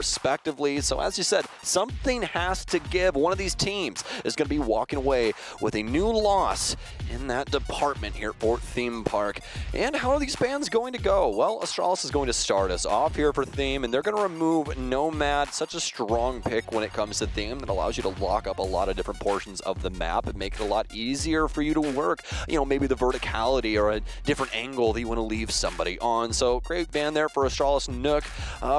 respectively. So as you said, something has to give. One of these teams is going to be walking away with a new loss in that department here at Fort Theme Park. And how are these bands going to go? Well, Astralis is going to start us off here for Theme, and they're going to remove Nomad, such a strong pick when it comes to Theme that allows you to lock up a lot of different portions of the map and make it a lot easier for you to work, you know, maybe the verticality or a different angle that you want to leave somebody on. So great band there for Astralis Nook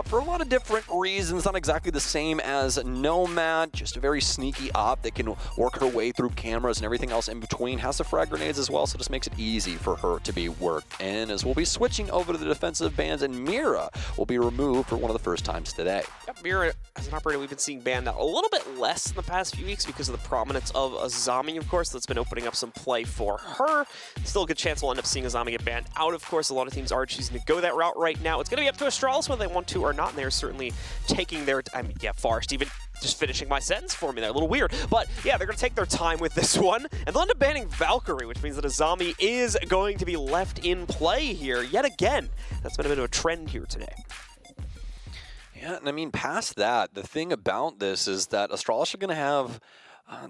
for a lot of different reasons, not exactly the same as Nomad, just a very sneaky op that can work her way through cameras and everything else in between. Has the frag grenades as well, so just makes it easy for her to be worked in, as we'll be switching over to the defensive bands, and Mira will be removed for one of the first times today. Yep, Mira, as an operator, we've been seeing banned out a little bit less in the past few weeks because of the prominence of Azami, of course. That's been opening up some play for her. Still a good chance we'll end up seeing Azami get banned out, of course. A lot of teams are choosing to go that route right now. It's going to be up to Astralis whether they want to or not, and they're certainly taking their... I mean, yeah, Forrest even just finishing my sentence for me there. A little weird. But yeah, they're going to take their time with this one. And they'll end up banning Valkyrie, which means that Azami is going to be left in play here yet again. That's been a bit of a trend here today. Yeah, and I mean, past that, the thing about this is that Astralis are going to have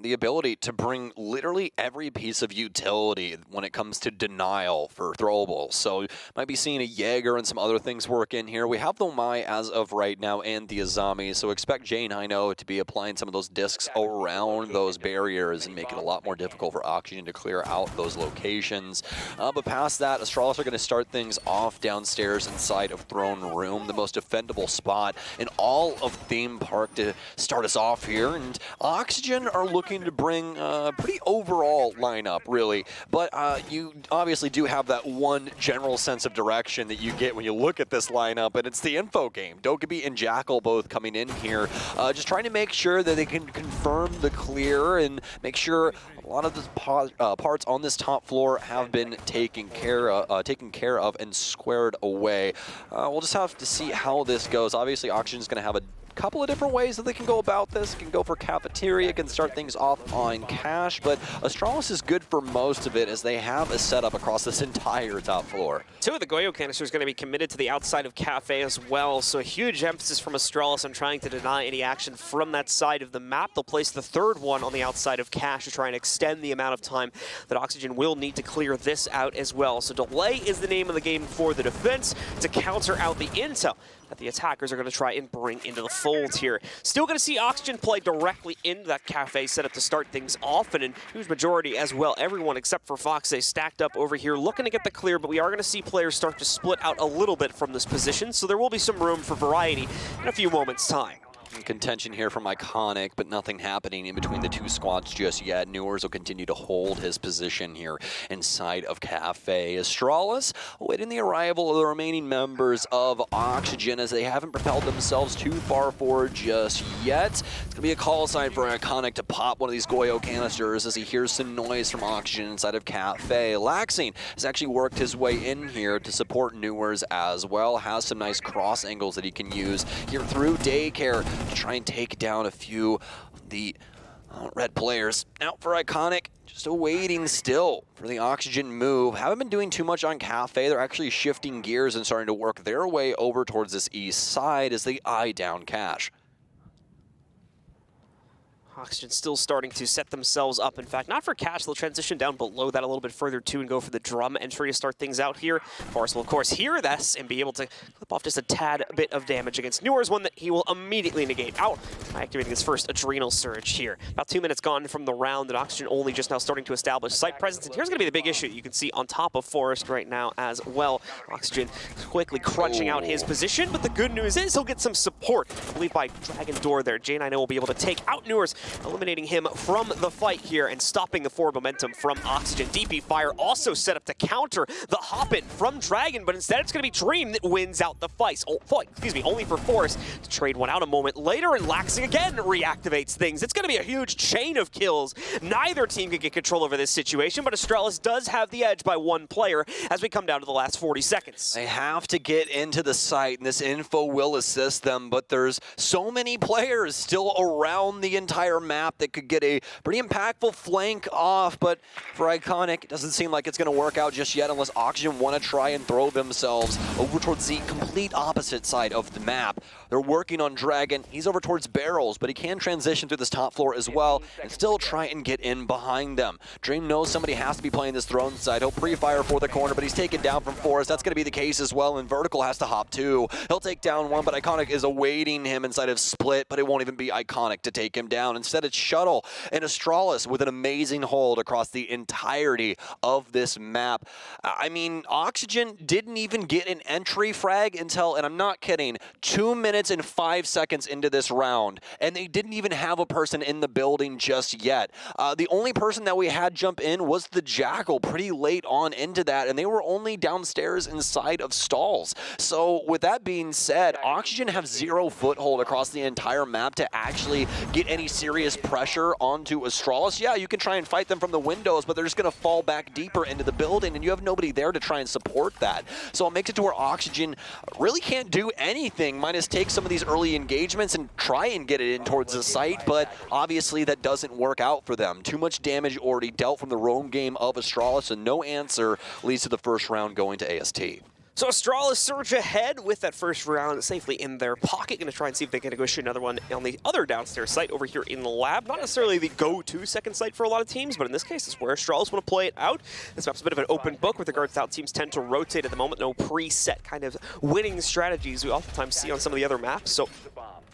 the ability to bring literally every piece of utility when it comes to denial for throwables. So you might be seeing a Jaeger and some other things work in here. We have the Mai as of right now and the Azami, so expect Jane Hino to be applying some of those discs around those barriers and make it a lot more difficult for Oxygen to clear out those locations. But past that, Astralis are going to start things off downstairs inside of Throne Room, the most defendable spot in all of Theme Park to start us off here. And Oxygen are looking to bring a pretty overall lineup, really. But you obviously do have that one general sense of direction that you get when you look at this lineup, and it's the info game. Dokkaebi and Jackal both coming in here, just trying to make sure that they can confirm the clear and make sure a lot of the parts on this top floor have been taken care of and squared away. We'll just have to see how this goes. Obviously, Oxygen's going to have a couple of different ways that they can go about this. Can go for cafeteria, can start things off on cash, but Astralis is good for most of it as they have a setup across this entire top floor. Two of the Goyo canisters are going to be committed to the outside of Cafe as well, so a huge emphasis from Astralis on trying to deny any action from that side of the map. They'll place the third one on the outside of Cash to try and extend the amount of time that Oxygen will need to clear this out as well. So delay is the name of the game for the defense to counter out the intel that the attackers are going to try and bring into the fold here. Still going to see Oxygen play directly into that Cafe setup to start things off, and in huge majority as well. Everyone except for Fox stacked up over here looking to get the clear, but we are going to see players start to split out a little bit from this position, so there will be some room for variety in a few moments' time. Contention here from Iconic, but nothing happening in between the two squads just yet. Newers will continue to hold his position here inside of Cafe. Astralis awaiting the arrival of the remaining members of Oxygen as they haven't propelled themselves too far forward just yet. It's going to be a call sign for Iconic to pop one of these Goyo canisters as he hears some noise from Oxygen inside of Cafe. Laxine has actually worked his way in here to support Newers as well. Has some nice cross angles that he can use here through Daycare to try and take down a few of the red players. Out for Iconic, just awaiting still for the Oxygen move. Haven't been doing too much on Cafe. They're actually shifting gears and starting to work their way over towards this east side as they eye down Cash. Oxygen still starting to set themselves up. In fact, not for Cash. They'll transition down below that a little bit further too and go for the drum entry to start things out here. Forrest will, of course, hear this and be able to clip off just a tad bit of damage against Newers, one that he will immediately negate out by activating his first Adrenal Surge here. About 2 minutes gone from the round, and Oxygen only just now starting to establish site presence. And here's going to be the big issue you can see on top of Forrest right now as well. Oxygen quickly crunching out his position, but the good news is he'll get some support, I believe, by Dragon Door there. J9 will be able to take out Newers, eliminating him from the fight here and stopping the forward momentum from Oxygen. DP Fire also set up to counter the hop-in from Dragon, but instead it's going to be Dream that wins out the fight. Only for Forrest to trade one out a moment later, and Laxing again reactivates things. It's going to be a huge chain of kills. Neither team can get control over this situation, but Astralis does have the edge by one player as we come down to the last 40 seconds. They have to get into the site, and this info will assist them, but there's so many players still around the entire entire map that could get a pretty impactful flank off, but for Iconic, it doesn't seem like it's going to work out just yet unless Oxygen want to try and throw themselves over towards the complete opposite side of the map. They're working on Dragon. He's over towards Barrels, but he can transition through this top floor as well and still try and get in behind them. Dream knows somebody has to be playing this throne side. He'll pre-fire for the corner, but he's taken down from Forest. That's going to be the case as well, and Vertical has to hop too. He'll take down one, but Iconic is awaiting him inside of Split, but it won't even be Iconic to take him down. Instead, it's Shuttle and Astralis with an amazing hold across the entirety of this map. I mean, Oxygen didn't even get an entry frag until, and I'm not kidding, 2 minutes and 5 seconds into this round, and they didn't even have a person in the building just yet. The only person that we had jump in was the Jackal pretty late on into that, and they were only downstairs inside of stalls. So with that being said, Oxygen have 0 foothold across the entire map to actually get any serious pressure onto Astralis. Yeah, you can try and fight them from the windows, but they're just going to fall back deeper into the building, and you have nobody there to try and support that. So it makes it to where Oxygen really can't do anything, minus take some of these early engagements and try and get it in towards the site, but obviously that doesn't work out for them. Too much damage already dealt from the roam game of Astralis, and no answer leads to the first round going to AST. So Astralis surge ahead with that first round safely in their pocket. Going to try and see if they can negotiate another one on the other downstairs site over here in the lab. Not necessarily the go-to second site for a lot of teams, but in this case, it's where Astralis want to play it out. This map's a bit of an open book with regards to how teams tend to rotate at the moment. No preset kind of winning strategies we oftentimes see on some of the other maps. So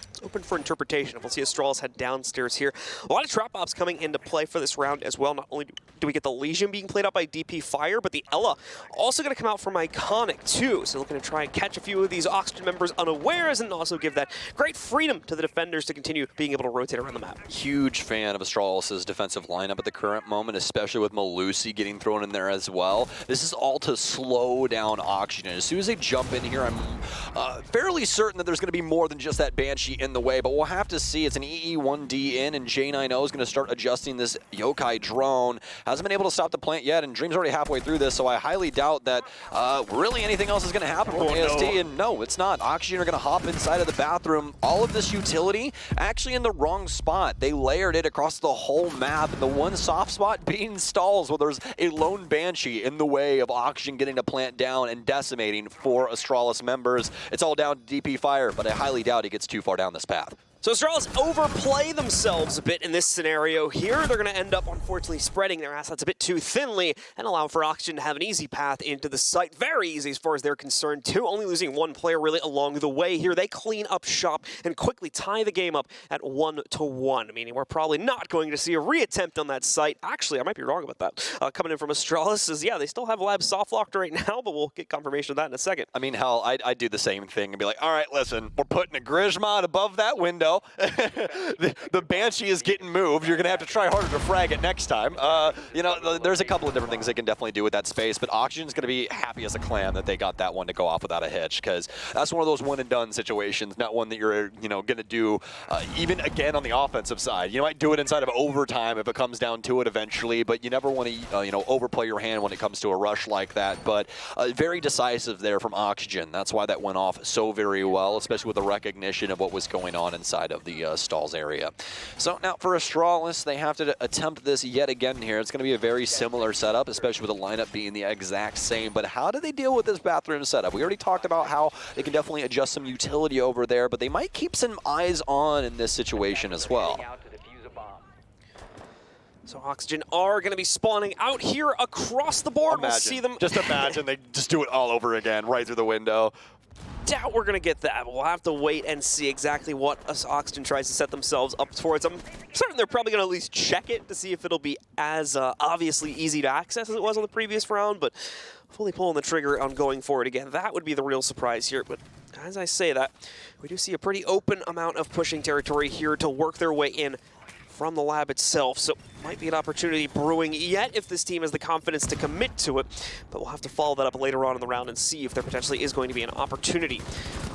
it's open for interpretation. We'll see Astralis head downstairs here. A lot of trap ops coming into play for this round as well. Not only do we get the Legion being played out by DP Fire, but the Ella also going to come out from Iconic too. So looking to try and catch a few of these Oxygen members unawares and also give that great freedom to the defenders to continue being able to rotate around the map. Huge fan of Astralis' defensive lineup at the current moment, especially with Malusi getting thrown in there as well. This is all to slow down Oxygen. As soon as they jump in here, I'm fairly certain that there's going to be more than just that Banshee in the way, but we'll have to see. It's an EE1D in, and J90 is going to start adjusting this Yokai drone. Hasn't been able to stop the plant yet, and Dream's already halfway through this, so I highly doubt that really anything else is going to happen from AST, and no, it's not. Oxygen are going to hop inside of the bathroom. All of this utility actually in the wrong spot. They layered it across the whole map, and the one soft spot being stalls where there's a lone Banshee in the way of Oxygen getting a plant down and decimating 4 Astralis members. It's all down to DP Fire, but I highly doubt he gets too far down this path. So Astralis overplay themselves a bit in this scenario here. They're going to end up, unfortunately, spreading their assets a bit too thinly and allow for Oxygen to have an easy path into the site. Very easy as far as they're concerned, too. Only losing 1 player really along the way here. They clean up shop and quickly tie the game up at 1-1, meaning we're probably not going to see a reattempt on that site. Actually, I might be wrong about that. Coming in from Astralis is, yeah, they still have Lab soft locked right now, but we'll get confirmation of that in a second. I mean, hell, I'd do the same thing and be like, all right, listen, we're putting a Grismod above that window. the Banshee is getting moved. You're going to have to try harder to frag it next time. You know, there's a couple of different things they can definitely do with that space, but Oxygen's going to be happy as a clam that they got that one to go off without a hitch, because that's one of those one-and-done situations, not one that you're, you know, going to do even again on the offensive side. You might do it inside of overtime if it comes down to it eventually, but you never want to, you know, overplay your hand when it comes to a rush like that. But very decisive there from Oxygen. That's why that went off so very well, especially with the recognition of what was going on inside of the stalls area. So now for Astralis, they have to attempt this yet again here. It's going to be a very similar setup, especially with the lineup being the exact same. But how do they deal with this bathroom setup? We already talked about how they can definitely adjust some utility over there, but they might keep some eyes on in this situation as well. So Oxygen are going to be spawning out here across the board. Imagine. We'll see them. Just imagine they just do it all over again, right through the window. Doubt we're going to get that. We'll have to wait and see exactly what Oxygen tries to set themselves up towards. I'm certain they're probably going to at least check it to see if it'll be as obviously easy to access as it was on the previous round, but fully pulling the trigger on going forward again, that would be the real surprise here. But as I say that, we do see a pretty open amount of pushing territory here to work their way in from the lab itself, so might be an opportunity brewing yet if this team has the confidence to commit to it, but we'll have to follow that up later on in the round and see if there potentially is going to be an opportunity.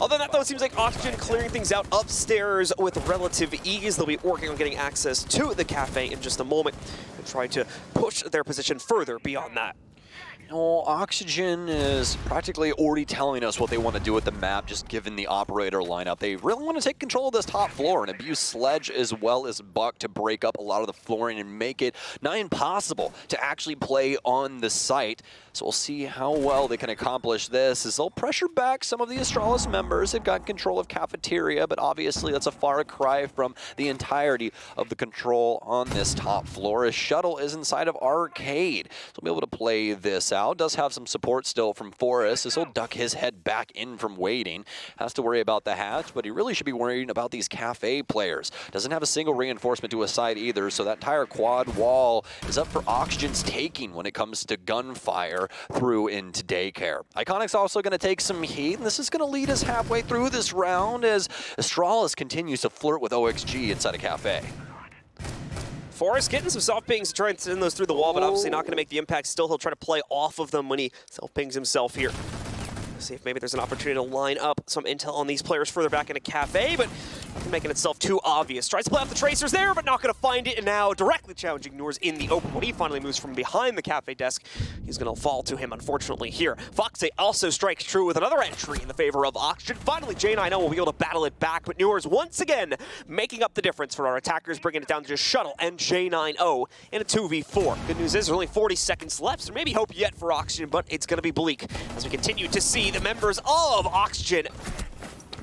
Other than that, though, it seems like Oxygen clearing things out upstairs with relative ease. They'll be working on getting access to the cafe in just a moment and try to push their position further beyond that. Well, Oxygen is practically already telling us what they want to do with the map, just given the operator lineup. They really want to take control of this top floor and abuse Sledge as well as Buck to break up a lot of the flooring and make it not impossible to actually play on the site. So we'll see how well they can accomplish this, as they'll pressure back some of the Astralis members. They've got control of Cafeteria, but obviously that's a far cry from the entirety of the control on this top floor, as Shuttle is inside of Arcade. So we'll be able to play this out. Does have some support still from Forrest, as he'll duck his head back in from waiting. Has to worry about the hatch, but he really should be worrying about these Cafe players. Doesn't have a single reinforcement to his side either, so that entire quad wall is up for Oxygen's taking when it comes to gunfire through into Daycare. Iconic's also going to take some heat, and this is going to lead us halfway through this round as Astralis continues to flirt with OXG inside a Cafe. Forrest getting some soft pings to try and send those through the wall, but obviously not going to make the impact. Still, he'll try to play off of them when he self-pings himself here. See if maybe there's an opportunity to line up some intel on these players further back in a Cafe, but making itself too obvious. Tries to play off the tracers there, but not going to find it, and now directly challenging Noors in the open. When he finally moves from behind the Cafe desk, he's going to fall to him, unfortunately, here. Foxe also strikes true with another entry in the favor of Oxygen. Finally, J9O will be able to battle it back, but Noors once again making up the difference for our attackers, bringing it down to just Shuttle and J9O in a 2v4. Good news is there's only 40 seconds left, so maybe hope yet for Oxygen, but it's going to be bleak as we continue to see the members of Oxygen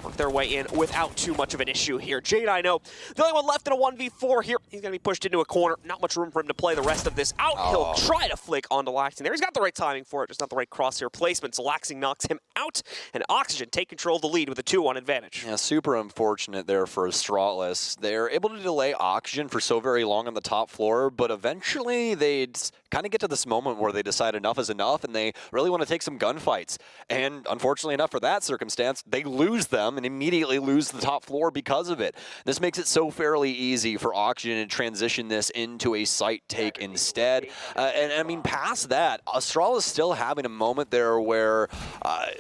work their way in without too much of an issue here. J9O, the only one left in a 1v4 here. He's going to be pushed into a corner. Not much room for him to play the rest of this out. He'll try to flick onto Laxing there. He's got the right timing for it, just not the right crosshair placement. So Laxing knocks him out, and Oxygen take control of the lead with a 2-1 advantage. Yeah, super unfortunate there for Astralis. They're able to delay Oxygen for so very long on the top floor, but eventually they'd kind of get to this moment where they decide enough is enough, and they really want to take some gunfights. And unfortunately enough for that circumstance, they lose them and immediately lose the top floor because of it. This makes it so fairly easy for Oxygen to transition this into a site take instead. And I mean, past that, Astralis still having a moment there where,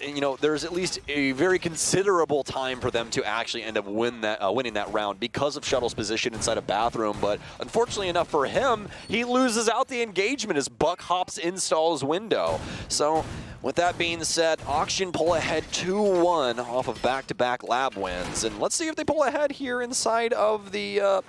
you know, there's at least a very considerable time for them to actually end up winning that round because of Shuttle's position inside a bathroom. But unfortunately enough for him, he loses out the engagement as Buck hops installs window. So with that being said, Oxygen pull ahead 2-1 off of back-to-back lab wins. And let's see if they pull ahead here inside of the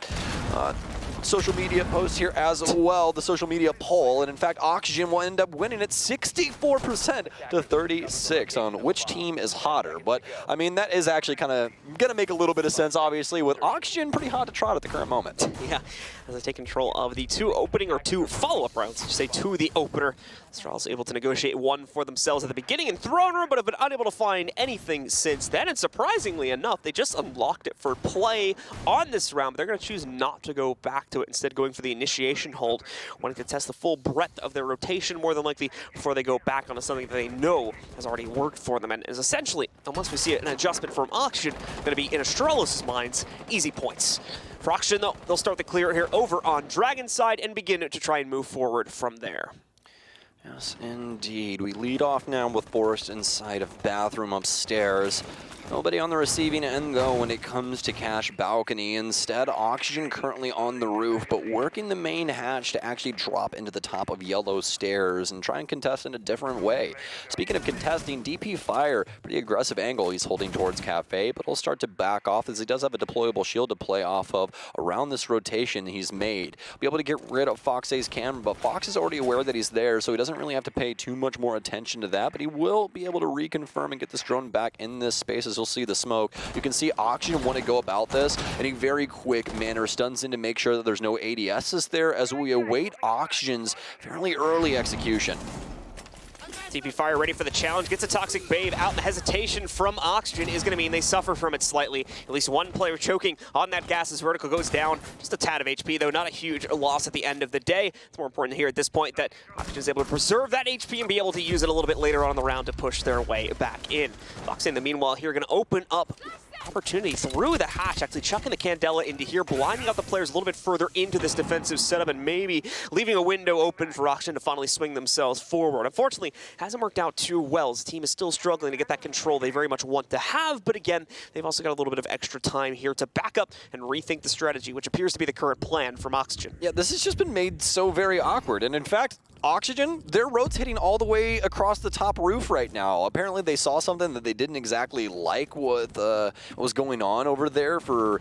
social media post here as well, the social media poll. And in fact, Oxygen will end up winning at 64% to 36 on which team is hotter. But I mean, that is actually kind of gonna make a little bit of sense, obviously, with Oxygen pretty hot to trot at the current moment. Yeah, as they take control of the two follow-up rounds, say to the opener. Astralis able to negotiate one for themselves at the beginning in throne room, but have been unable to find anything since then. And surprisingly enough, they just unlocked it for play on this round, but they're going to choose not to go back to it, instead going for the initiation hold, wanting to test the full breadth of their rotation more than likely before they go back onto something that they know has already worked for them, and is essentially, unless we see an adjustment from Oxygen, going to be in Astralis' minds, easy points. For Oxygen, though, they'll start the clear here over on Dragon's side and begin to try and move forward from there. Yes, indeed. We lead off now with Forrest inside of bathroom upstairs. Nobody on the receiving end, though, when it comes to Cash Balcony. Instead, Oxygen currently on the roof, but working the main hatch to actually drop into the top of yellow stairs and try and contest in a different way. Speaking of contesting, DP Fire, pretty aggressive angle he's holding towards Cafe, but he'll start to back off as he does have a deployable shield to play off of around this rotation he's made. Be able to get rid of Fox's camera, but Fox is already aware that he's there, so he doesn't really have to pay too much more attention to that, but he will be able to reconfirm and get this drone back in this space as you'll see the smoke. You can see Oxygen want to go about this in a very quick manner, stuns in to make sure that there's no ADSs there as we await Oxygen's fairly early execution. DP Fire ready for the challenge, gets a Toxic Babe out, and the hesitation from Oxygen is going to mean they suffer from it slightly. At least one player choking on that gas as Vertical goes down. Just a tad of HP, though, not a huge loss at the end of the day. It's more important here at this point that Oxygen is able to preserve that HP and be able to use it a little bit later on in the round to push their way back in. Fox in the meanwhile here going to open up opportunity through the hatch, actually chucking the Candela into here, blinding out the players a little bit further into this defensive setup and maybe leaving a window open for Oxygen to finally swing themselves forward. Unfortunately, hasn't worked out too well. The team is still struggling to get that control they very much want to have, but again, they've also got a little bit of extra time here to back up and rethink the strategy, which appears to be the current plan from Oxygen. Yeah, this has just been made so very awkward, and in fact, Oxygen, they're rotating all the way across the top roof right now. Apparently they saw something that they didn't exactly like what was going on over there for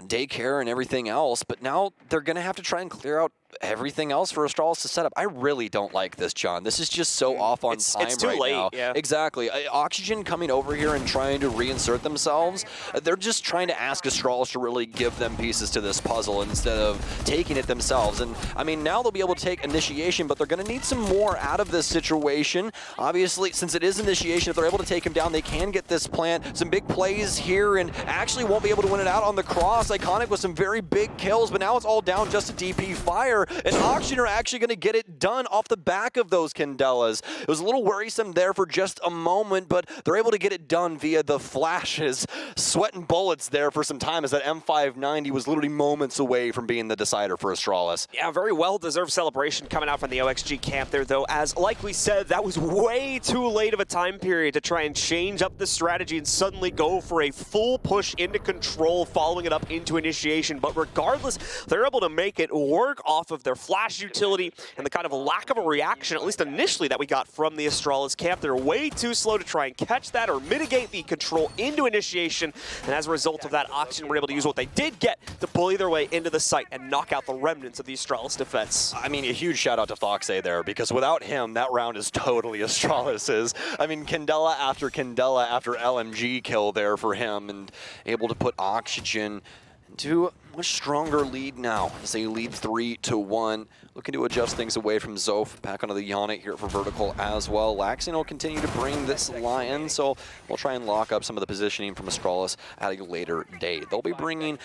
daycare and everything else, but now they're going to have to try and clear out everything else for Astralis to set up. I really don't like this, John. This is just so off on time it's too right late, now. yeah. Exactly. Oxygen coming over here and trying to reinsert themselves, they're just trying to ask Astralis to really give them pieces to this puzzle instead of taking it themselves. And I mean, now they'll be able to take initiation, but they're going to need some more out of this situation. Obviously, since it is initiation, if they're able to take him down, they can get this plant. Some big plays here, and actually won't be able to win it out on the cross. Iconic with some very big kills, but now it's all down just to DP fire, and Oxygen are actually going to get it done off the back of those Candelas. It was a little worrisome there for just a moment, but they're able to get it done via the flashes. Sweating bullets there for some time as that M590 was literally moments away from being the decider for Astralis. Yeah, very well-deserved celebration coming out from the OXG camp there, though, as, like we said, that was way too late of a time period to try and change up the strategy and suddenly go for a full push into control, following it up into initiation. But regardless, they're able to make it work off of their flash utility and the kind of lack of a reaction, at least initially, that we got from the Astralis camp. They're way too slow to try and catch that or mitigate the control into initiation, and as a result of that, Oxygen were able to use what they did get to bully their way into the site and knock out the remnants of the Astralis defense. I mean, a huge shout out to Foxay there, because without him, that round is totally Astralis's. I mean, Candela after LMG kill there for him, and able to put Oxygen into a much stronger lead now as they lead 3-1. Looking to adjust things away from Zof. Back onto the Yawnet here for Vertical as well. Laxian will continue to bring this Lion, so we'll try and lock up some of the positioning from Astralis at a later date. They'll be bringing,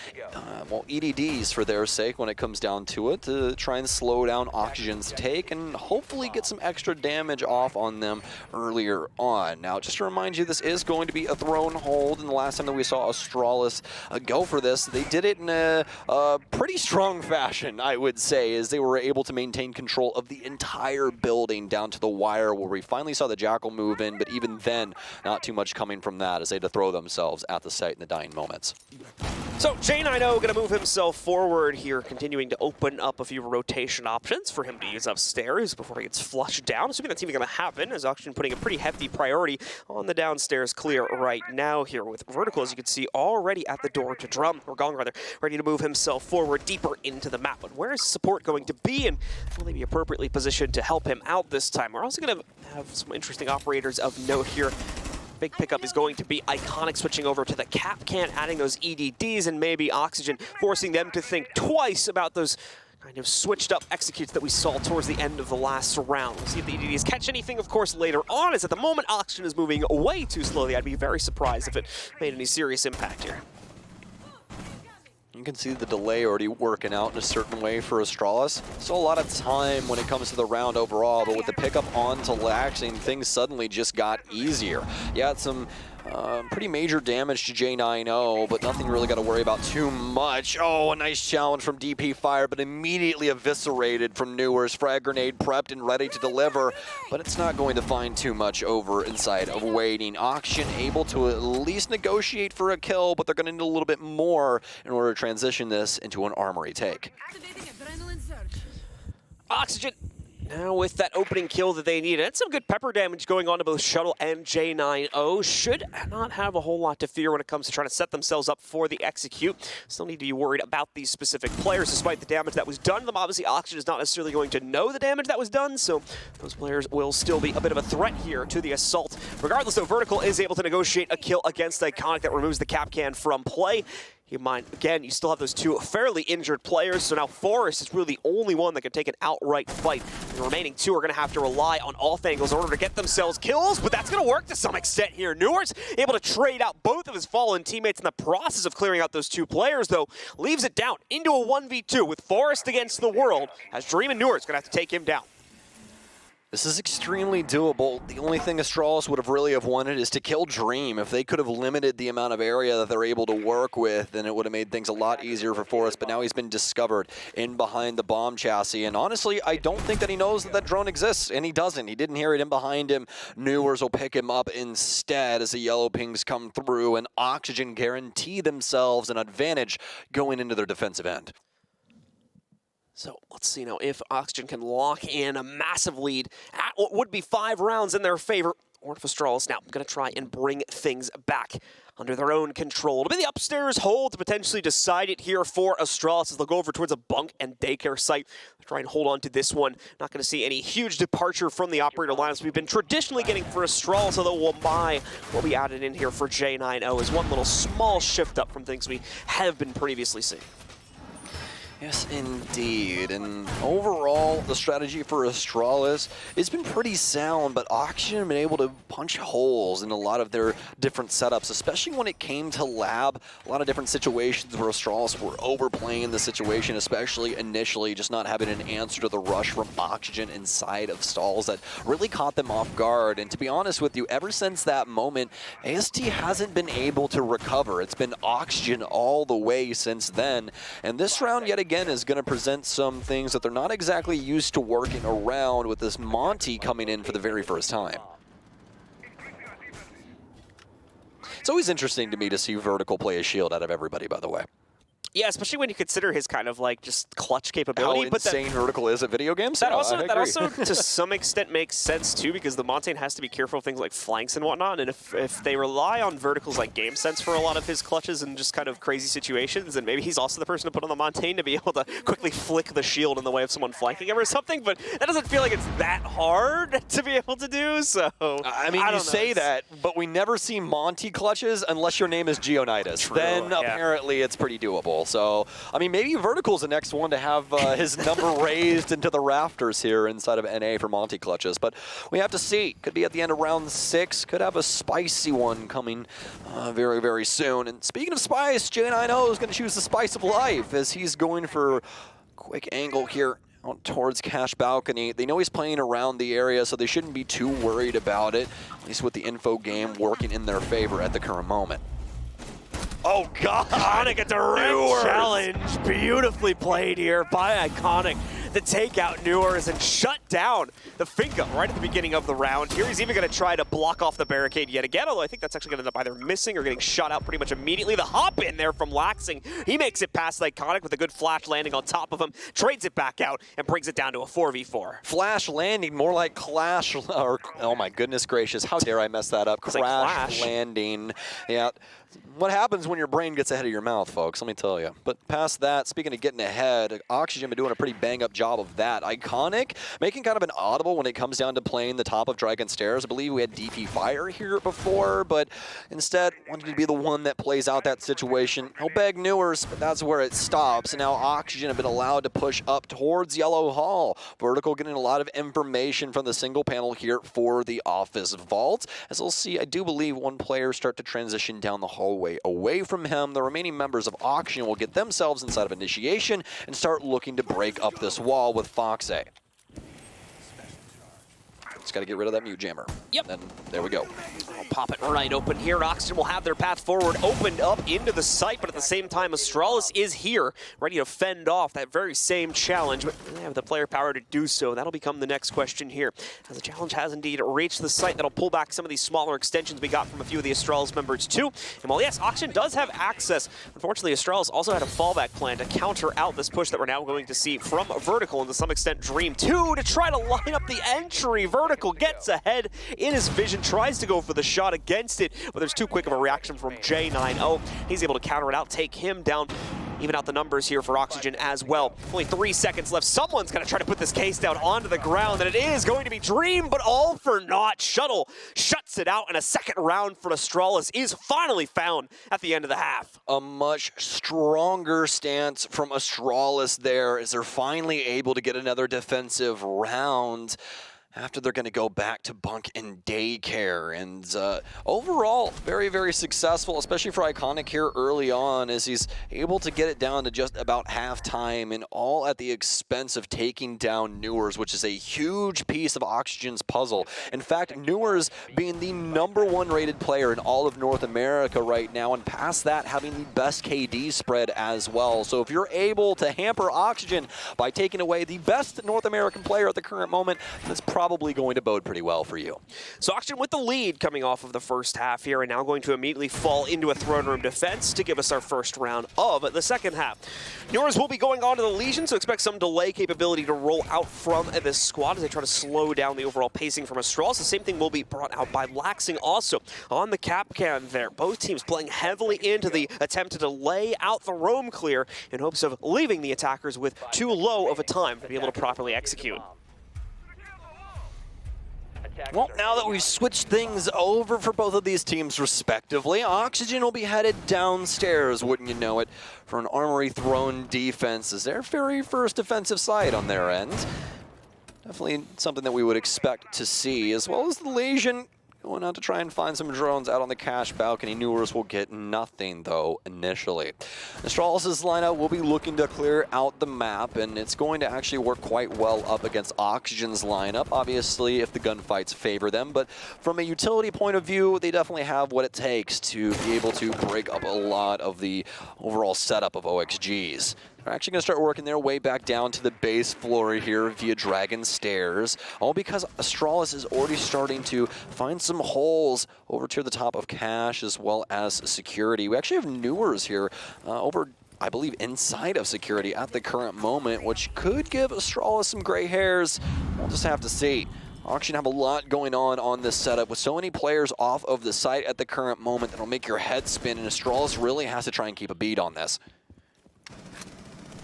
well, EDDs for their sake when it comes down to it, to try and slow down Oxygen's take and hopefully get some extra damage off on them earlier on. Now, just to remind you, this is going to be a throne hold, and the last time that we saw Astralis go for this, they did it in a pretty strong fashion, I would say, as they were able to maintain control of the entire building down to the wire, where we finally saw the Jackal move in, but even then, not too much coming from that as they had to throw themselves at the site in the dying moments. So J90 going to move himself forward here, continuing to open up a few rotation options for him to use upstairs before he gets flushed down. Assuming that's even going to happen, as Oxygen putting a pretty hefty priority on the downstairs clear right now here, with Vertical, as you can see, already at the door to Drum, or Gong rather, ready to move himself forward deeper into the map. But where is support going to be, and will they be appropriately positioned to help him out this time? We're also going to have some interesting operators of note here. Big pickup is going to be Iconic switching over to the cap can, adding those EDDs, and maybe Oxygen forcing them to think twice about those kind of switched up executes that we saw towards the end of the last round. We'll see if the EDDs catch anything, of course, later on, as at the moment Oxygen is moving way too slowly. I'd be very surprised if it made any serious impact here. You can see the delay already working out in a certain way for Astralis. So a lot of time when it comes to the round overall, but with the pickup on to Laxing, things suddenly just got easier. You had some pretty major damage to J90, but nothing really got to worry about too much. Oh, a nice challenge from DP Fire, but immediately eviscerated from Newers. Frag grenade prepped and ready to deliver, but it's not going to find too much over inside of waiting. Oxygen able to at least negotiate for a kill, but they're going to need a little bit more in order to transition this into an armory take. Oxygen now with that opening kill that they needed, and some good pepper damage going on to both Shuttle and J90. Should not have a whole lot to fear when it comes to trying to set themselves up for the execute. Still need to be worried about these specific players despite the damage that was done to them. Obviously, Oxygen is not necessarily going to know the damage that was done, so those players will still be a bit of a threat here to the assault. Regardless, though, Vertical is able to negotiate a kill against Iconic that removes the cap can from play. Keep in mind, again, you still have those two fairly injured players, so now Forrest is really the only one that can take an outright fight. The remaining two are going to have to rely on off angles in order to get themselves kills, but that's going to work to some extent here. Newers able to trade out both of his fallen teammates in the process of clearing out those two players, though, leaves it down into a 1v2 with Forrest against the world, as Dream and Newers going to have to take him down. This is extremely doable. The only thing Astralis would have really wanted is to kill Dream. If they could have limited the amount of area that they're able to work with, then it would have made things a lot easier for Forrest, but now he's been discovered in behind the bomb chassis, and honestly, I don't think that he knows that that drone exists, and he doesn't. He didn't hear it in behind him. Newers will pick him up instead as the yellow pings come through, and Oxygen guarantee themselves an advantage going into their defensive end. So let's see now if Oxygen can lock in a massive lead at what would be 5 rounds in their favor, or if Astralis now going to try and bring things back under their own control. It'll be the upstairs hold to potentially decide it here for Astralis as they'll go over towards a bunk and daycare site. They'll try and hold on to this one. Not going to see any huge departure from the operator lineups we've been traditionally getting for Astralis, although will be added in here for J90 as one little small shift up from things we have been previously seeing. Yes, indeed. And overall, the strategy for Astralis has been pretty sound, but Oxygen have been able to punch holes in a lot of their different setups, especially when it came to lab. A lot of different situations where Astralis were overplaying the situation, especially initially, just not having an answer to the rush from Oxygen inside of stalls that really caught them off guard. And to be honest with you, ever since that moment, AST hasn't been able to recover. It's been Oxygen all the way since then. And this round, yet again, is going to present some things that they're not exactly used to working around, with this Monty coming in for the very first time. It's always interesting to me to see Vertical play a shield out of everybody, by the way. Yeah, especially when you consider his kind of like just clutch capability. How insane Vertical is at video games. That also to some extent makes sense too, because the Montaigne has to be careful of things like flanks and whatnot. And if they rely on Vertical's like game sense for a lot of his clutches and just kind of crazy situations, then maybe he's also the person to put on the Montaigne to be able to quickly flick the shield in the way of someone flanking him or something. But that doesn't feel like it's that hard to be able to do. So I mean, you say that, but we never see Monty clutches unless your name is Geonidas. True, then apparently it's pretty doable. So, I mean, maybe Vertical's the next one to have his number raised into the rafters here inside of NA for Monty clutches. But we have to see. Could be at the end of round 6. Could have a spicy one coming very, very soon. And speaking of spice, J90 is going to choose the spice of life as he's going for a quick angle here out towards Cash Balcony. They know he's playing around the area, so they shouldn't be too worried about it, at least with the info game working in their favor at the current moment. Oh, God! Iconic, a direct challenge. Beautifully played here by Iconic to take out Newers and shut down the Finka right at the beginning of the round. Here he's even going to try to block off the barricade yet again, although I think that's actually going to end up either missing or getting shot out pretty much immediately. The hop in there from Laxing. He makes it past Iconic with a good flash landing on top of him, trades it back out, and brings it down to a 4v4. Flash landing, more like clash, or oh my goodness gracious, how dare I mess that up? Crash landing. Yeah. What happens when your brain gets ahead of your mouth, folks? Let me tell you. But past that, speaking of getting ahead, Oxygen been doing a pretty bang-up job of that. Iconic, making kind of an audible when it comes down to playing the top of Dragon Stairs. I believe we had DP Fire here before, but instead wanted to be the one that plays out that situation. He'll beg Newers, but that's where it stops. And now Oxygen have been allowed to push up towards Yellow Hall. Vertical getting a lot of information from the single panel here for the office vault. As we'll see, I do believe one player start to transition down the hallway away from him. The remaining members of Oxygen will get themselves inside of initiation and start looking to break up this wall with Foxay. Just got to get rid of that mute jammer. Yep. And there we go. I'll pop it right open here. Oxygen will have their path forward opened up into the site, but at the same time, Astralis is here, ready to fend off that very same challenge, but they have the player power to do so. That'll become the next question here, as the challenge has indeed reached the site. That'll pull back some of these smaller extensions we got from a few of the Astralis members too. And while yes, Oxygen does have access, unfortunately, Astralis also had a fallback plan to counter out this push that we're now going to see from Vertical and to some extent Dream 2 to try to line up the entry. Vertical gets ahead in his vision, tries to go for the shot against it, but there's too quick of a reaction from J90. He's able to counter it out, take him down, even out the numbers here for Oxygen as well. Only 3 seconds left. Someone's going to try to put this case down onto the ground, and it is going to be Dream, but all for naught. Shuttle shuts it out, and a second round for Astralis is finally found at the end of the half. A much stronger stance from Astralis there as they're finally able to get another defensive round after they're going to go back to bunk and daycare. And overall, very, very successful, especially for Iconic here early on, as he's able to get it down to just about halftime, and all at the expense of taking down Newers, which is a huge piece of Oxygen's puzzle. In fact, Newers being the #1 rated player in all of North America right now, and past that, having the best KD spread as well. So if you're able to hamper Oxygen by taking away the best North American player at the current moment, that's probably probably going to bode pretty well for you. So Oxygen with the lead coming off of the first half here, and now going to immediately fall into a throne room defense to give us our first round of the second half. Newers will be going on to the Legion, so expect some delay capability to roll out from this squad as they try to slow down the overall pacing from Astralis. The same thing will be brought out by Laxing also on the cap can there. Both teams playing heavily into the attempt to delay out the roam clear in hopes of leaving the attackers with too low of a time to be able to properly execute. Well, now that we've switched things over for both of these teams respectively, Oxygen will be headed downstairs, wouldn't you know it, for an Armory Throne defense as their very first defensive side on their end. Definitely something that we would expect to see, as well as the Legion going out to try and find some drones out on the cash balcony. Newers will get nothing, though, initially. Astralis' lineup will be looking to clear out the map, and it's going to actually work quite well up against Oxygen's lineup, obviously, if the gunfights favor them. But from a utility point of view, they definitely have what it takes to be able to break up a lot of the overall setup of OXGs. They're actually going to start working their way back down to the base floor here via Dragon Stairs, all because Astralis is already starting to find some holes over to the top of cash as well as security. We actually have Newers here over, I believe, inside of security at the current moment, which could give Astralis some gray hairs. We'll just have to see. Oxygen have a lot going on this setup with so many players off of the site at the current moment that'll make your head spin, and Astralis really has to try and keep a beat on this.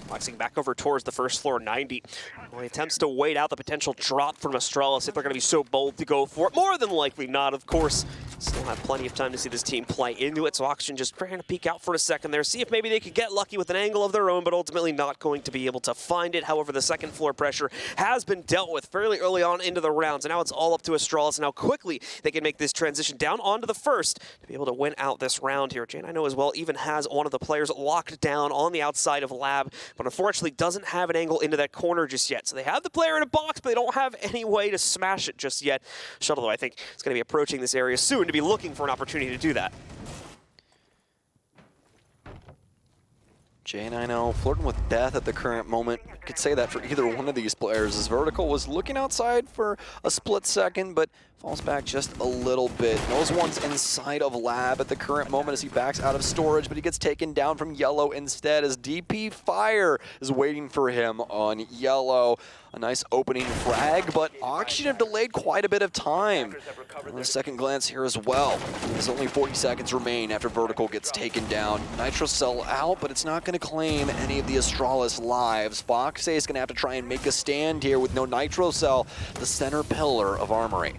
Laxing back over towards the first floor, 90. Well, he attempts to wait out the potential drop from Astralis if they're going to be so bold to go for it. More than likely not, of course. Still have plenty of time to see this team play into it, so Oxygen just trying to peek out for a second there, see if maybe they could get lucky with an angle of their own, but ultimately not going to be able to find it. However, the second floor pressure has been dealt with fairly early on into the rounds, and now it's all up to Astralis and how quickly they can make this transition down onto the first to be able to win out this round here. Jane, I know as well, even has one of the players locked down on the outside of Lab, but unfortunately doesn't have an angle into that corner just yet. So they have the player in a box, but they don't have any way to smash it just yet. Shuttle, though, I think is going to be approaching this area soon to be looking for an opportunity to do that. Jane, I know, flirting with death at the current moment. I could say that for either one of these players, as Vertical was looking outside for a split second, but falls back just a little bit. Those ones inside of Lab at the current moment as he backs out of storage, but he gets taken down from Yellow instead as DP Fire is waiting for him on Yellow. A nice opening frag, but Oxygen have delayed quite a bit of time. On a second glance here as well. There's only 40 seconds remain after Vertical gets taken down. Nitro Cell out, but it's not going to claim any of the Astralis lives. Foxay is going to have to try and make a stand here with no Nitro Cell, the center pillar of Armory.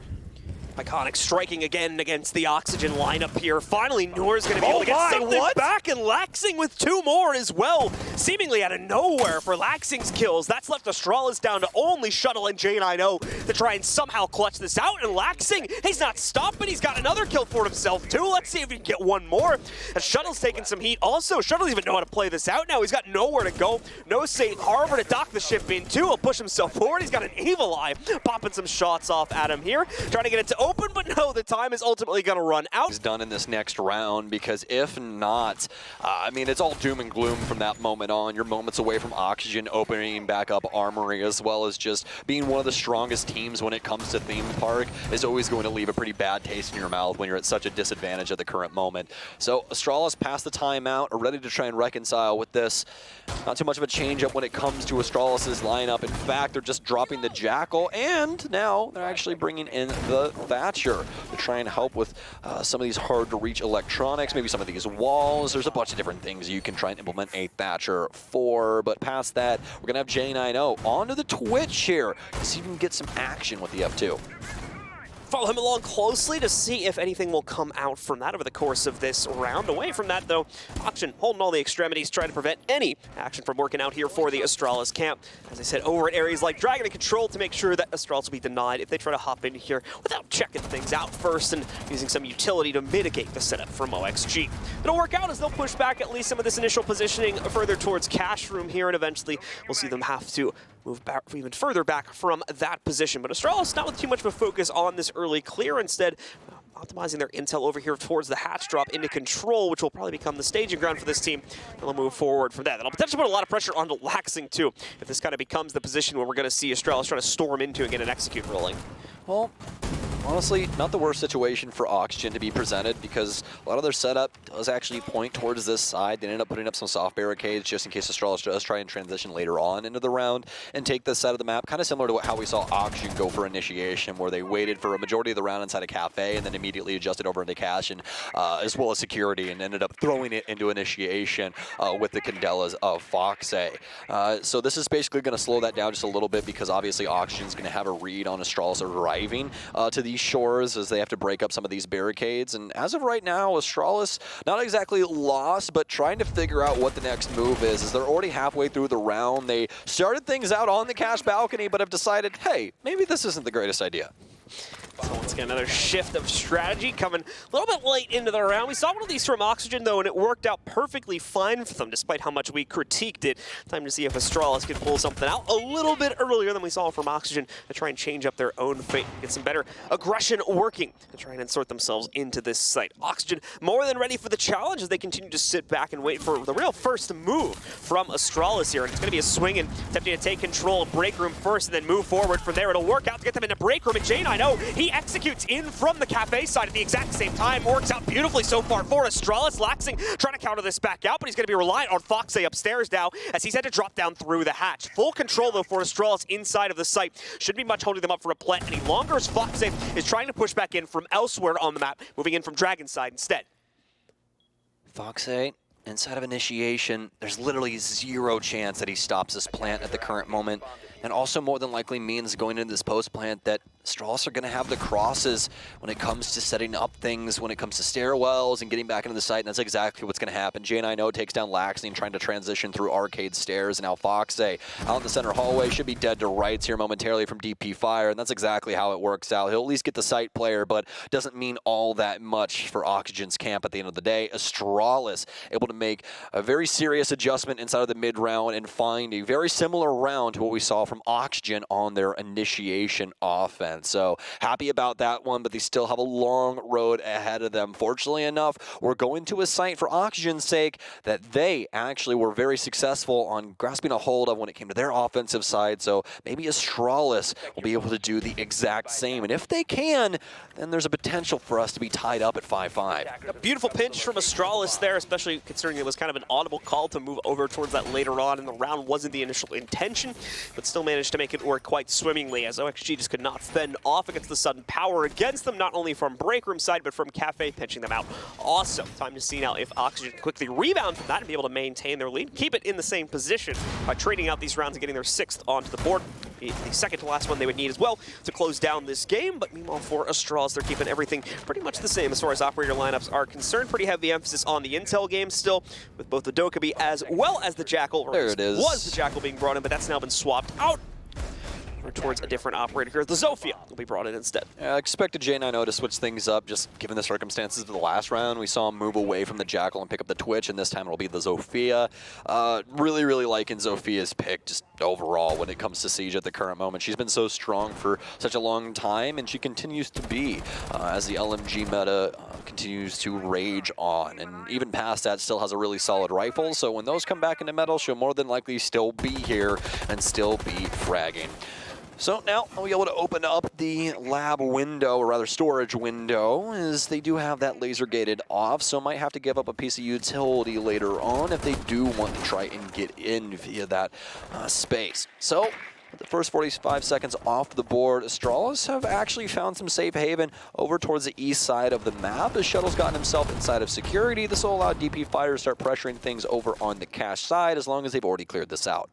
Iconic striking again against the Oxygen lineup here. Finally, Noor's going to be able to get something back, and Laxing with 2 more as well. Seemingly out of nowhere for Laxing's kills. That's left Astralis down to only Shuttle and J9O to try and somehow clutch this out. And Laxing, he's not stopped, but he's got another kill for himself too. Let's see if he can get one more. As Shuttle's taking some heat also. Shuttle doesn't even know how to play this out now. He's got nowhere to go. No safe harbor to dock the ship into. He'll push himself forward. He's got an evil eye popping some shots off at him here. Trying to get it to open, but no, the time is ultimately going to run out. He's done in this next round, because if not, I mean, it's all doom and gloom from that moment on. You're moments away from Oxygen opening back up Armory, as well as just being one of the strongest teams when it comes to theme park is always going to leave a pretty bad taste in your mouth when you're at such a disadvantage at the current moment. So Astralis passed the timeout, are ready to try and reconcile with this. Not too much of a change up when it comes to Astralis' lineup. In fact, they're just dropping the Jackal, and now they're actually bringing in the Thatcher to try and help with some of these hard-to-reach electronics, maybe some of these walls. There's a bunch of different things you can try and implement a Thatcher for, but past that, we're going to have J9O onto the Twitch here to see if we can get some action with the F2. Follow him along closely to see if anything will come out from that over the course of this round. Away from that, though, Oxygen holding all the extremities, trying to prevent any action from working out here for the Astralis camp. As I said, over at areas like Dragon and Control to make sure that Astralis will be denied if they try to hop in here without checking things out first and using some utility to mitigate the setup from OXG. It'll work out as they'll push back at least some of this initial positioning further towards Cash Room here, and eventually we'll see them have to move back even further back from that position. But Astralis not with too much of a focus on this early clear. Instead, optimizing their intel over here towards the hatch drop into control, which will probably become the staging ground for this team. And they'll move forward from that. That'll potentially put a lot of pressure onto Laxing too, if this kind of becomes the position where we're going to see Astralis trying to storm into and get an execute rolling. Well, honestly, not the worst situation for OXG to be presented, because a lot of their setup does actually point towards this side. They ended up putting up some soft barricades just in case Astralis does try and transition later on into the round and take this side of the map, kind of similar to how we saw OXG go for initiation, where they waited for a majority of the round inside a cafe and then immediately adjusted over into cash, and as well as security, and ended up throwing it into initiation with the Candelas of Foxay. So this is basically going to slow that down just a little bit, because obviously OXG is going to have a read on Astralis arriving to these shores as they have to break up some of these barricades. And as of right now, Astralis not exactly lost, but trying to figure out what the next move is, as they're already halfway through the round. They started things out on the cash balcony, but have decided, hey, maybe this isn't the greatest idea. So once again, another shift of strategy coming a little bit late into the round. We saw one of these from Oxygen, though, and it worked out perfectly fine for them, despite how much we critiqued it. Time to see if Astralis could pull something out a little bit earlier than we saw from Oxygen to try and change up their own fate, get some better aggression working to try and insert themselves into this site. Oxygen more than ready for the challenge as they continue to sit back and wait for the real first move from Astralis here. And it's going to be a swing and attempting to take control of break room first and then move forward from there. It'll work out to get them into break room, and Jane, I know, he executes in from the cafe side at the exact same time. Works out beautifully so far for Astralis. Laxing trying to counter this back out, but he's going to be reliant on Foxay upstairs now as he's had to drop down through the hatch. Full control, though, for Astralis inside of the site. Shouldn't be much holding them up for a plant any longer, as Foxay is trying to push back in from elsewhere on the map, moving in from Dragon side instead. Foxay, inside of initiation, there's literally zero chance that he stops this plant at the current moment. And also more than likely means going into this post plant that Astralis are going to have the crosses when it comes to setting up things, when it comes to stairwells and getting back into the site, and that's exactly what's going to happen. J9O takes down Laxing, trying to transition through arcade stairs, and now Foxay out in the center hallway should be dead to rights here momentarily from DP Fire, and that's exactly how it works out. He'll at least get the site player, but doesn't mean all that much for Oxygen's camp at the end of the day. Astralis able to make a very serious adjustment inside of the mid-round and find a very similar round to what we saw from Oxygen on their initiation offense. So happy about that one, but they still have a long road ahead of them. Fortunately enough, we're going to a site for Oxygen's sake that they actually were very successful on grasping a hold of when it came to their offensive side. So maybe Astralis will be able to do the exact same. And if they can, then there's a potential for us to be tied up at 5-5. A beautiful pinch from Astralis there, especially considering it was kind of an audible call to move over towards that later on in the round. Wasn't the initial intention, but still managed to make it work quite swimmingly, as OXG just could not fend off against the sudden power against them, not only from break room side, but from Cafe pinching them out. Awesome. Time to see now if Oxygen can quickly rebound from that and be able to maintain their lead, keep it in the same position by trading out these rounds and getting their 6th onto the board. The second to last one they would need as well to close down this game, but meanwhile for Astralis, they're keeping everything pretty much the same as far as operator lineups are concerned. Pretty heavy emphasis on the intel game still, with both the Dokkaebi as well as the Jackal. There it is. Was the Jackal being brought in, but that's now been swapped out towards a different operator here. The Zofia will be brought in instead. I expected J9O to switch things up, just given the circumstances of the last round. We saw him move away from the Jackal and pick up the Twitch, and this time it'll be the Zofia. Really, really liking Zofia's pick just overall when it comes to Siege at the current moment. She's been so strong for such a long time, and she continues to be as the LMG meta continues to rage on. And even past that, still has a really solid rifle, so when those come back into metal, she'll more than likely still be here and still be fragging. So now we'll be able to open up the lab window, or rather storage window, as they do have that laser gated off, so might have to give up a piece of utility later on if they do want to try and get in via that space. So with the first 45 seconds off the board, Astralis have actually found some safe haven over towards the east side of the map. The Shuttle's gotten himself inside of security. This will allow DP Fire to start pressuring things over on the cache side as long as they've already cleared this out.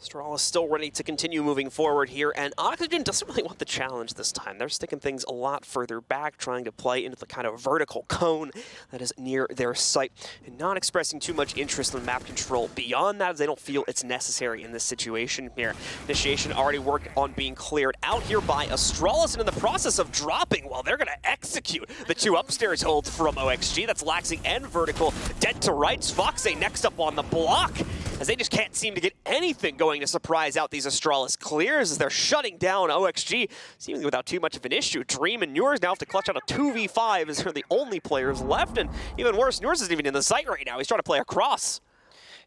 Astralis still ready to continue moving forward here, and Oxygen doesn't really want the challenge this time. They're sticking things a lot further back, trying to play into the kind of vertical cone that is near their site, and not expressing too much interest in map control beyond that, as they don't feel it's necessary in this situation here. Initiation already worked on being cleared out here by Astralis, and in the process of dropping, well, they're going to execute the 2 upstairs holds from OXG. That's Laxing and Vertical dead to rights. Foxay next up on the block, as they just can't seem to get anything going going to surprise out these Astralis clears as they're shutting down OXG, seemingly without too much of an issue. Dream and Newers now have to clutch out a 2v5 as they're the only players left, and even worse, Newers isn't even in the site right now. He's trying to play across.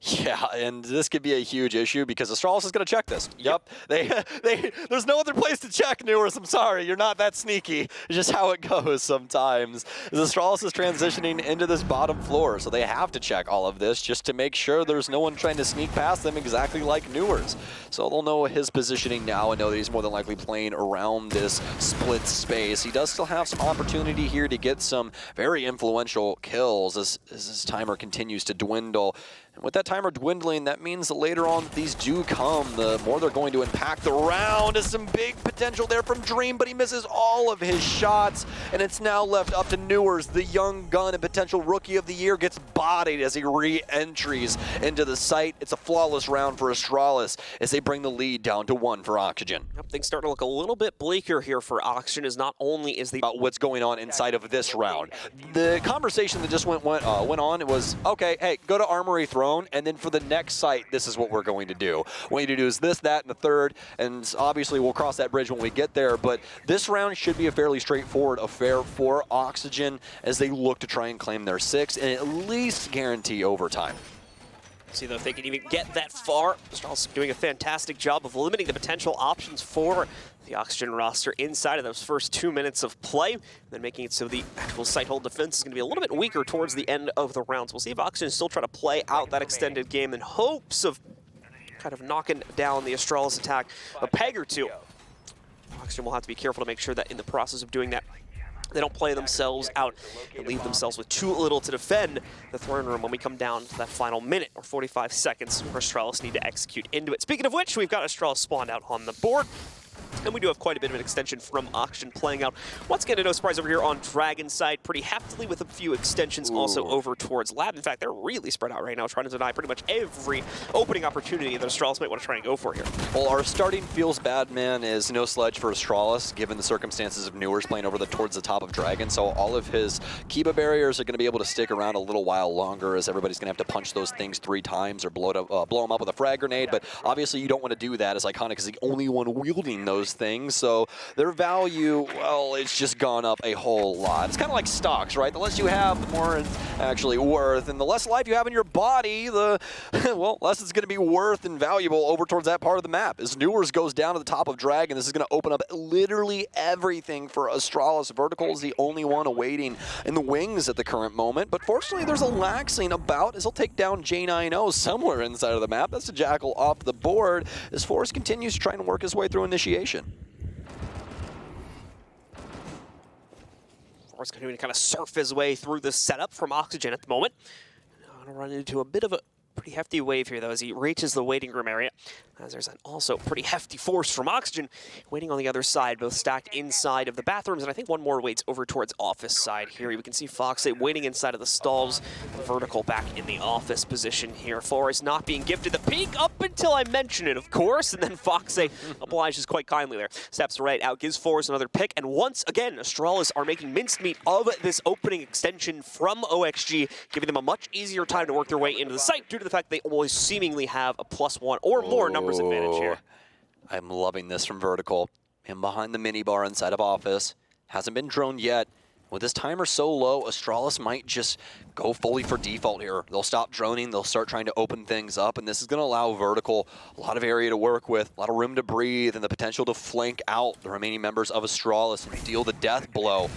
Yeah, and this could be a huge issue because Astralis is going to check this. Yep. There's no other place to check, Newers. I'm sorry, you're not that sneaky. It's just how it goes sometimes. As Astralis is transitioning into this bottom floor, so they have to check all of this just to make sure there's no one trying to sneak past them exactly like Newers. So they'll know his positioning now and know that he's more than likely playing around this split space. He does still have some opportunity here to get some very influential kills as his timer continues to dwindle. And with that timer dwindling, that means that later on these do come, the more they're going to impact the round. Is some big potential there from Dream, but he misses all of his shots, and it's now left up to Newers. The young gun and potential rookie of the year gets bodied as he re-entries into the site. It's a flawless round for Astralis as they bring the lead down to 1 for Oxygen. Yep, things starting to look a little bit bleaker here for Oxygen, as not only is the about what's going on inside of this round. The conversation that just went on, it was, okay, hey, go to Armory Throne, and then for the next site, this is what we're going to do. What we need to do is this, that, and the third, and obviously we'll cross that bridge when we get there, but this round should be a fairly straightforward affair for Oxygen as they look to try and claim their 6 and at least guarantee overtime. See though if they can even get that far. Astralis doing a fantastic job of limiting the potential options for the Oxygen roster inside of those first 2 minutes of play, and then making it so the actual site hold defense is going to be a little bit weaker towards the end of the rounds. We'll see if Oxygen still try to play out that extended game in hopes of kind of knocking down the Astralis attack a peg or two. Oxygen will have to be careful to make sure that in the process of doing that, they don't play themselves out and leave themselves with too little to defend the throne room when we come down to that final minute or 45 seconds where Astralis need to execute into it. Speaking of which, we've got Astralis spawned out on the board. And we do have quite a bit of an extension from Oxygen playing out. Once again, no surprise over here on Dragon's side, pretty heftily with a few extensions also over towards Lab. In fact, they're really spread out right now, trying to deny pretty much every opening opportunity that Astralis might want to try and go for here. Well, our starting feels bad, man, is no sledge for Astralis, given the circumstances of Newers playing over towards the top of Dragon. So all of his Kiba barriers are going to be able to stick around a little while longer, as everybody's going to have to punch those things 3 times or blow them up with a frag grenade. But obviously, you don't want to do that, as Iconic is the only one wielding those things. So their value, well, it's just gone up a whole lot. It's kind of like stocks, right? The less you have, the more it's actually worth. And the less life you have in your body, the, well, less it's going to be worth and valuable over towards that part of the map. As Newers goes down to the top of Dragon, this is going to open up literally everything for Astralis. Vertical is the only one awaiting in the wings at the current moment. But fortunately, there's a laxing about as he'll take down J90 somewhere inside of the map. That's a Jackal off the board as Forrest continues trying to work his way through initiation. Forrest continuing to kind of surf his way through the setup from Oxygen at the moment. Going to run into a bit of a pretty hefty wave here, though, as he reaches the waiting room area. As there's an also pretty hefty force from Oxygen waiting on the other side, both stacked inside of the bathrooms, and I think one more waits over towards office side here. We can see Fox waiting inside of the stalls, Vertical back in the office position here. Forrest not being gifted the peek up until I mention it, of course, and then Fox obliges quite kindly there. Steps right out, gives Forrest another pick, and once again, Astralis are making mincemeat of this opening extension from OXG, giving them a much easier time to work their way into the site due to the fact they always seemingly have a +1 or more numbers advantage here. I'm loving this from Vertical. Him behind the minibar inside of office. Hasn't been droned yet. With this timer so low, Astralis might just go fully for default here. They'll stop droning, they'll start trying to open things up, and this is going to allow Vertical a lot of area to work with, a lot of room to breathe, and the potential to flank out the remaining members of Astralis and deal the death blow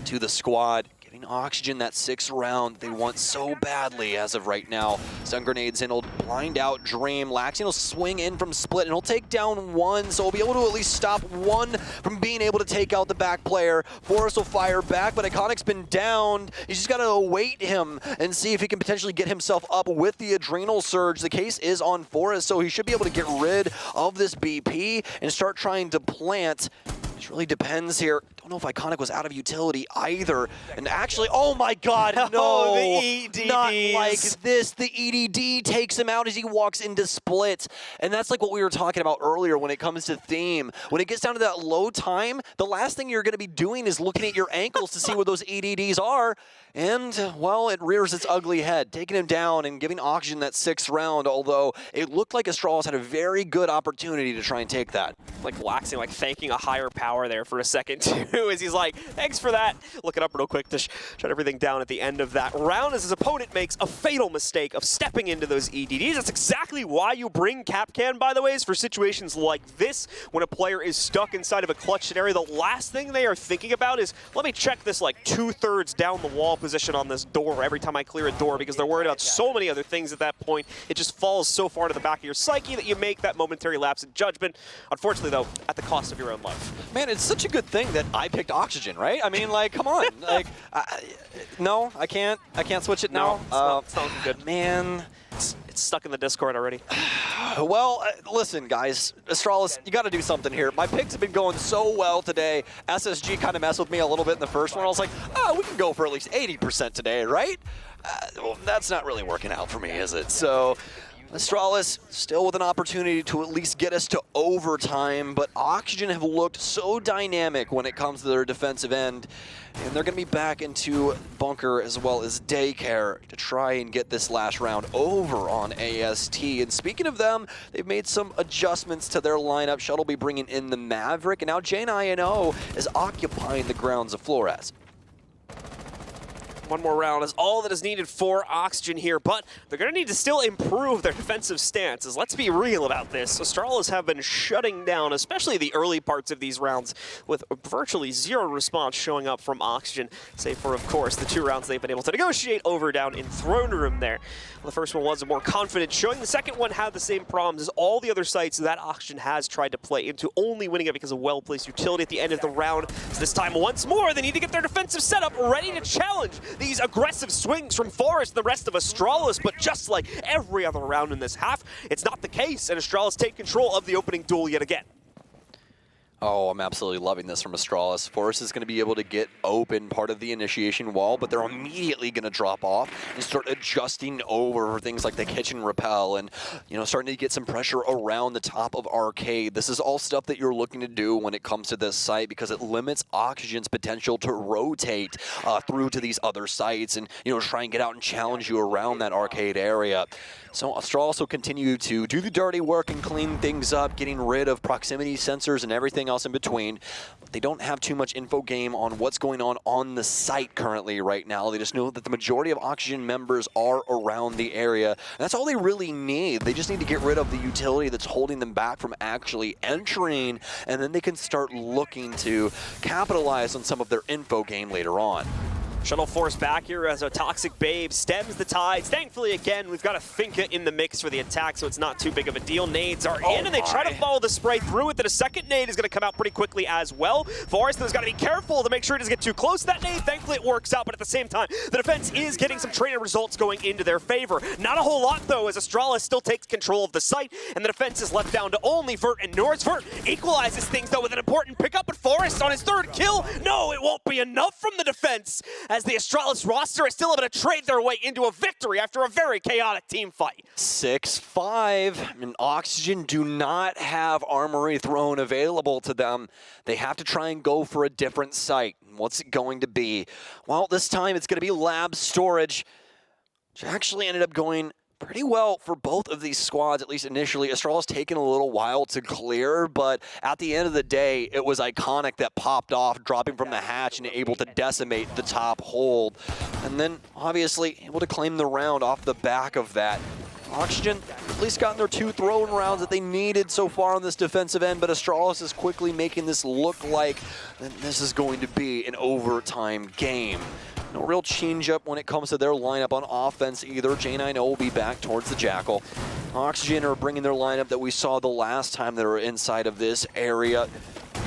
to the squad. Giving Oxygen that 6th round they want so badly as of right now. Stun grenades in, he'll blind out Dream. Laxing will swing in from split, and he'll take down 1, so he'll be able to at least stop 1 from being able to take out the back player. Forrest will fire back, but Iconic's been downed. He's just got to await him and see if he can potentially get himself up with the Adrenal Surge. The case is on Forrest, so he should be able to get rid of this BP and start trying to plant. It really depends here. don't know if Iconic was out of utility either. And actually, oh my god, no! Oh, the EDDs. Not like this. The EDD takes him out as he walks into split. And that's like what we were talking about earlier when it comes to theme. When it gets down to that low time, the last thing you're going to be doing is looking at your ankles to see where those EDDs are. And, well, it rears its ugly head, taking him down and giving Oxygen that 6th round, although it looked like Astralis had a very good opportunity to try and take that. Like waxing, like thanking a higher power there for a second too, as he's like, thanks for that. Look it up real quick to shut everything down at the end of that round as his opponent makes a fatal mistake of stepping into those EDDs. That's exactly why you bring Capcan, by the way, is for situations like this, when a player is stuck inside of a clutch scenario. The last thing they are thinking about is, let me check this like 2/3 down the wall position on this door every time I clear a door, because they're worried about so many other things at that point. It just falls so far to the back of your psyche that you make that momentary lapse in judgment. Unfortunately, though, at the cost of your own life. Man, it's such a good thing that I picked Oxygen, right? I mean, like, come on. Like, no, I can't switch it now. No, it's not looking good. Man. It's stuck in the Discord already. Well, listen, guys. Astralis, you got to do something here. My picks have been going so well today. SSG kind of messed with me a little bit in the first one. I was like, oh, we can go for at least 80% today, right? Well, that's not really working out for me, is it? So Astralis still with an opportunity to at least get us to overtime, but Oxygen have looked so dynamic when it comes to their defensive end, and they're going to be back into bunker as well as daycare to try and get this last round over on AST. And speaking of them, they've made some adjustments to their lineup. Shuttle will be bringing in the Maverick, and now J9O is occupying the grounds of Flores. One more round is all that is needed for Oxygen here, but they're going to need to still improve their defensive stances. Let's be real about this. Astralis have been shutting down, especially the early parts of these rounds, with virtually zero response showing up from Oxygen, save for, of course, the 2 rounds they've been able to negotiate over down in Throne Room there. Well, the first one was a more confident showing. The second one had the same problems as all the other sites that Oxygen has tried to play into, only winning it because of well-placed utility at the end of the round. So this time, once more, they need to get their defensive setup ready to challenge these aggressive swings from Forest and the rest of Astralis, but just like every other round in this half, it's not the case, and Astralis take control of the opening duel yet again. Oh, I'm absolutely loving this from Astralis. Forest is going to be able to get open part of the initiation wall, but they're immediately going to drop off and start adjusting over things like the kitchen rappel and, you know, starting to get some pressure around the top of Arcade. This is all stuff that you're looking to do when it comes to this site because it limits Oxygen's potential to rotate through to these other sites and, you know, try and get out and challenge you around that Arcade area. So Astralis will continue to do the dirty work and clean things up, getting rid of proximity sensors and everything else in between. They don't have too much info game on what's going on the site currently right now. They just know that the majority of Oxygen members are around the area. And that's all they really need. They just need to get rid of the utility that's holding them back from actually entering, and then they can start looking to capitalize on some of their info game later on. Shuttle Force back here as a Toxic Babe stems the tides. Thankfully, again, we've got a Finka in the mix for the attack, so it's not too big of a deal. Nades are in, and they try to follow the spray through it. Then a second nade is going to come out pretty quickly as well. Forest has got to be careful to make sure he doesn't get too close to that nade. Thankfully, it works out, but at the same time, the defense is getting some trainer results going into their favor. Not a whole lot, though, as Astralis still takes control of the site, and the defense is left down to only Vert and Norris. Vert equalizes things, though, with an important pickup, but Forest on his 3rd kill. No, it won't be enough from the defense, as the Astralis roster is still able to trade their way into a victory after a very chaotic team fight. 6-5, and Oxygen do not have Armory Throne available to them. They have to try and go for a different site. What's it going to be? Well, this time it's going to be Lab Storage, which actually ended up going pretty well for both of these squads, at least initially. Astralis taken a little while to clear, but at the end of the day, it was Iconic that popped off, dropping from the hatch and able to decimate the top hold. And then, obviously, able to claim the round off the back of that. Oxygen at least gotten their 2 throne rounds that they needed so far on this defensive end, but Astralis is quickly making this look like this is going to be an overtime game. No real change-up when it comes to their lineup on offense either. J9O will be back towards the Jackal. Oxygen are bringing their lineup that we saw the last time they were inside of this area.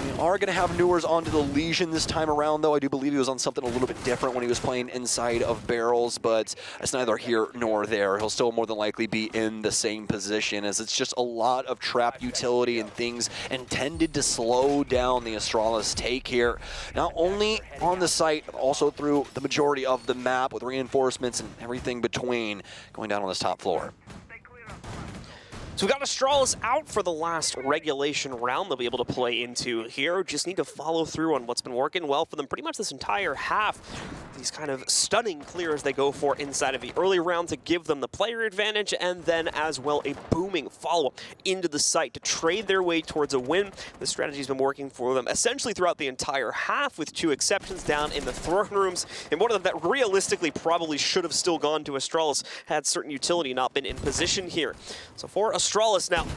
We are going to have Newers onto the Legion this time around, though. I do believe he was on something a little bit different when he was playing inside of barrels, but it's neither here nor there. He'll still more than likely be in the same position, as it's just a lot of trap utility and things intended to slow down the Astralis take here. Not only on the site, but also through the majority of the map with reinforcements and everything between going down on this top floor. So we got Astralis out for the last regulation round they'll be able to play into here. Just need to follow through on what's been working well for them pretty much this entire half. These kind of stunning clears they go for inside of the early round to give them the player advantage, and then as well a booming follow-up into the site to trade their way towards a win. The strategy's been working for them essentially throughout the entire half, with 2 exceptions down in the throne rooms, and one of them that realistically probably should have still gone to Astralis had certain utility not been in position here. So for Astralis now,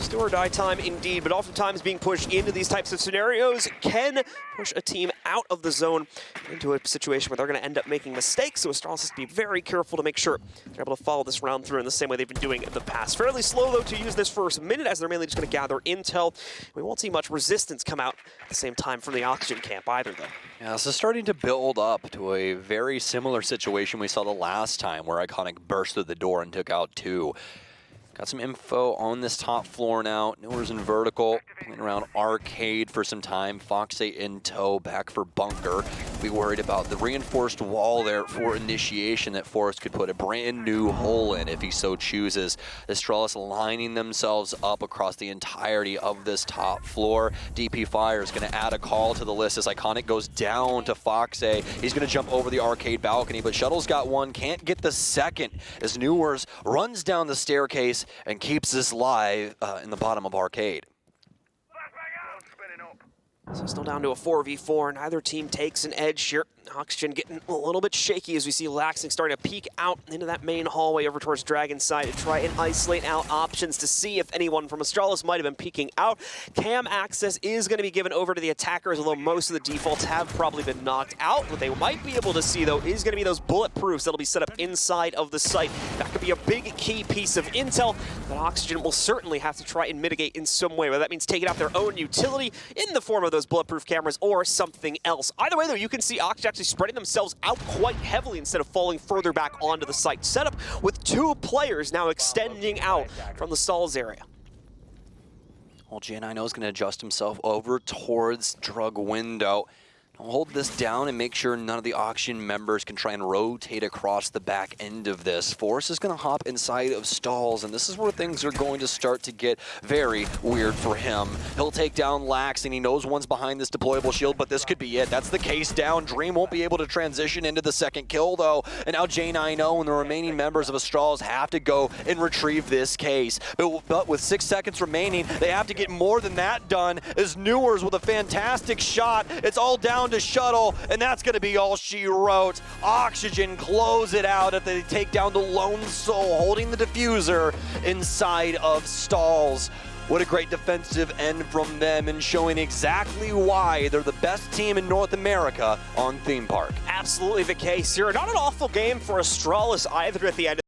still or die time indeed, but oftentimes being pushed into these types of scenarios can push a team out of the zone into a situation where they're going to end up making mistakes. So Astralis has to be very careful to make sure they're able to follow this round through in the same way they've been doing in the past. Fairly slow, though, to use this first minute, as they're mainly just going to gather intel. We won't see much resistance come out at the same time from the Oxygen camp either, though. Yeah, this is starting to build up to a very similar situation we saw the last time, where Iconic burst through the door and took out 2. Got some info on this top floor now. Newers in vertical, playing around arcade for some time. Fox8 in tow, back for bunker. Be worried about the reinforced wall there for initiation that Forrest could put a brand new hole in if he so chooses. Astralis lining themselves up across the entirety of this top floor. DP Fire is going to add a call to the list as Iconic goes down to Fox8. He's going to jump over the arcade balcony, but Shuttle's got one, can't get the second as Newers runs down the staircase and keeps this live in the bottom of arcade. So still down to a 4v4. Neither team takes an edge here. Oxygen getting a little bit shaky as we see Laxing starting to peek out into that main hallway over towards Dragon's side to try and isolate out options to see if anyone from Astralis might have been peeking out. Cam access is going to be given over to the attackers, although most of the defaults have probably been knocked out. What they might be able to see, though, is going to be those bulletproofs that'll be set up inside of the site. That could be a big key piece of intel that Oxygen will certainly have to try and mitigate in some way, whether that means taking out their own utility in the form of those bulletproof cameras or something else. Either way, though, you can see Oxygen actually spreading themselves out quite heavily instead of falling further back onto the site setup, with 2 players now extending out from the stalls area. Well, J9 is going to adjust himself over towards drug window. I'll hold this down and make sure none of the auction members can try and rotate across the back end of this. Force is going to hop inside of stalls, and this is where things are going to start to get very weird for him. He'll take down Lax, and he knows one's behind this deployable shield, but this could be it. That's the case down. Dream won't be able to transition into the second kill, though, and now J9 and the remaining members of Astralis have to go and retrieve this case. But with 6 seconds remaining, they have to get more than that done, as Newers with a fantastic shot. It's all down to Shuttle, and that's going to be all she wrote. Oxygen close it out if they take down the lone soul holding the diffuser inside of stalls. What a great defensive end from them, and showing exactly why they're the best team in North America on Theme Park. Absolutely the case here. Not an awful game for Astralis either at the end.